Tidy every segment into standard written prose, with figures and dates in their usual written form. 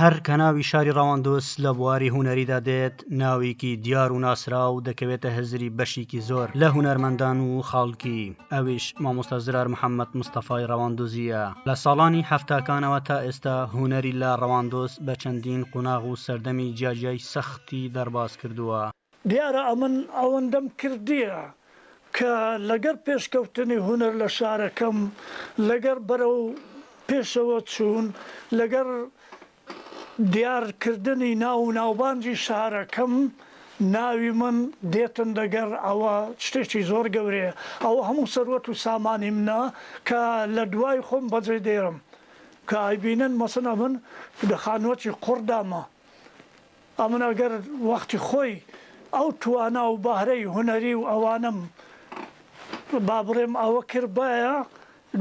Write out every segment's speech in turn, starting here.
هەر کە ناوی شاری ڕەواندۆس لە بواری هونەریدا دێت ناوێکی دیار و ناسرا و دەکەوێتە هزری بەشێکی زۆر لە هونەرمەندان و خاڵکی ئەویش مامۆستا زرار محەممەد مستەفای ڕەواندۆزیە لە ساڵانی هەفتاکانەوە تا ئێستا هونەری لە ڕەواندۆس بە چەندین قوناغ و سەردەمی جیاجیای سەختی دەرباز کردووە. دیارە ئەمن ئەوەندەم کردیە کە لەگەر پێشکەوتنی هونەر لە شارەکەم لەگەر بەرەو پێشەوە چوون لەگەر دیارکردنی ناو و ناوبانجی شارەکەم ناوی من دێتن دەگەر ئەوە شتێکی زۆر گەورەیە ئەوە هەموو سەروەت و سامانی منە کە لە دوای خۆم بەجێ دێرم کە ئایبینن مەسن ئەمن لە خانوەتی قوڕدامە ئەمن ئەگەر وەختی خۆی ئەو توانە و بەهرەی هونەری و ئەوانم با بڕێم ئەوە کرد بایە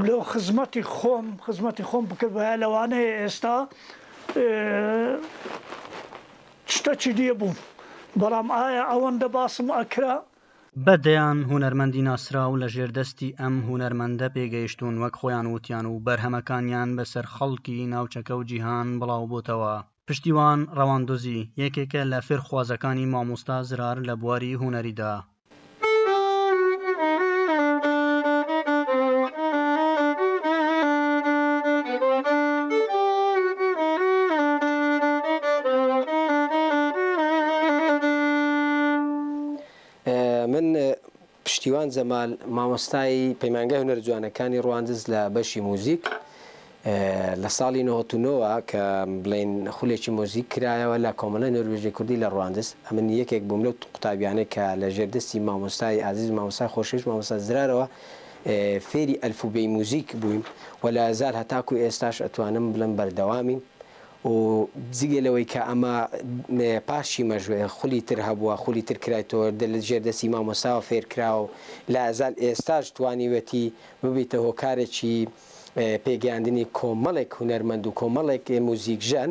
لە خزمەتی خۆم بکرد بایە لەوانەیە ئێستا شتێکی دیە بووم بەڵام ئایا ئەوەندە باسم ئەکرا بەدەیان هونەرمەندی ناسرا و لە ژێردەستی ئەم هونەرمەندە پێگەیشتون وەک خۆیان وتیان و بەرهەمەکانیان بەسەر خەڵکی ناوچەکە و جیهان بڵاو بۆتەوە. پشتیوان ڕەواندۆزی یەکێکە لە فێرخوازەکانی مامۆستا زرار لە بواری هونەریدا. من پشتیوان زەمال مامۆستای پەیمانگای هونەر جوانەکانی ڕواندز لە بەشی موزیک لە ساڵی 1990 کە بڵێن خولێکی مۆزیک کرایەوە لە کۆمەڵە نۆروێژی کوردی لە ڕواندز ئەمن یەکێک بووم لەو قوتابیانەی کە لە ژێردەستی مامۆستای ئازیز مامۆستای خۆشەویست مامۆستا زرارەوە فێری ئەلفوبێی موزیک بووین و لە ئازار هەتاکو ئێستاش ئەتوانم بڵم بەردەوامین و جگەلەوەی کە ئەمە پاشی مەژوێ خولی تر هەبووە خولی تر کرایتەوە لە ژێردەستی مامۆستاوە فێرکراوە لە ئازال ئێستاش توانیوەتی ببیتە هۆکارێکی پێگەیاندنی کۆمەڵێک هونەرمەند و کۆمەڵێک موزیکژەن.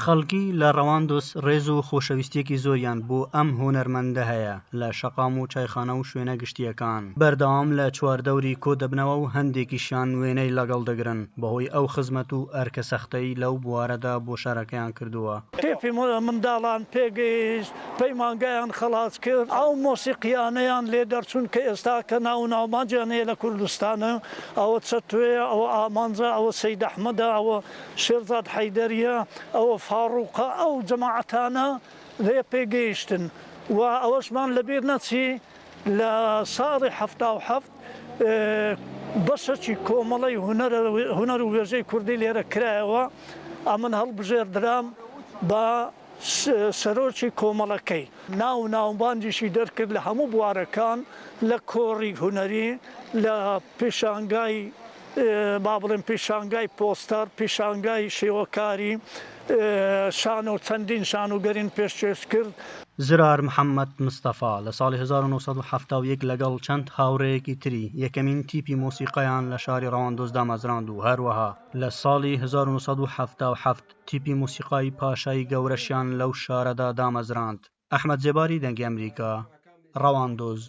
خەڵکی لە ڕەواندۆس ڕێز و خۆشەویستیەکی زۆریان بۆ ئەم هونەرمەندە هەیە لە شەقام و چایخانە و شوێنە گشتیەکان بەردەوام لە چواردەوری کۆ دەبنەوە و هەندێکیشیان وێنەی لەگەڵ دەگرن بەهۆی ئەو خزمەت و ئەرکە سەختەی لەو بوارەدا بۆ شارەکەیان کردووە. تێپی منداڵان پێگەیشت پەیمانگایان خەڵات کرد ئەو مۆسیقیانەیان لێ دەرچوون کە ئێستا کە ناو ناومانجیانەیە لە کوردستانە ئەوە چەتوێ ئەوە ئامانجە ئەوە سەید ئەحمەدە ئەوە شێرزاد حەیدەریە ئەوە فاڕوقە ئەو جەماعەتانە لێ پێگەیشتن و ئەوەشمان لەبیر نەچی لە ساڵی 77 بەشێکی کۆمەڵی هونەر و وێژەی کوردی لێرە کرایەوە ئەمن هەڵبژێردرام بە سەرۆکی کۆمەڵەکەی ناوبانجیشی دەرکرد لە هەموو بوارەکان لە کۆڕی هونەری لە پێشانگای با بڵێن پێشانگای پۆستەر پێشانگای شێوەکاری شان و چەندین شانوگەرین پێشکەش کرد. زرار محەممەد مستەفا لە ساڵی 1970 لەگەڵ چەند هاوڕەیەکی تری یەکەمین تیپی مۆسیقەیان لە شاری ڕەواندۆس دامەزراند و هەروەها لە ساڵی 1977 تیپی مۆسیقای پاشای گەورەشیان لەو شارەدا دامەزراند. ئەحمەد جێباری دەنگی ئەمریکا ڕەواندۆز.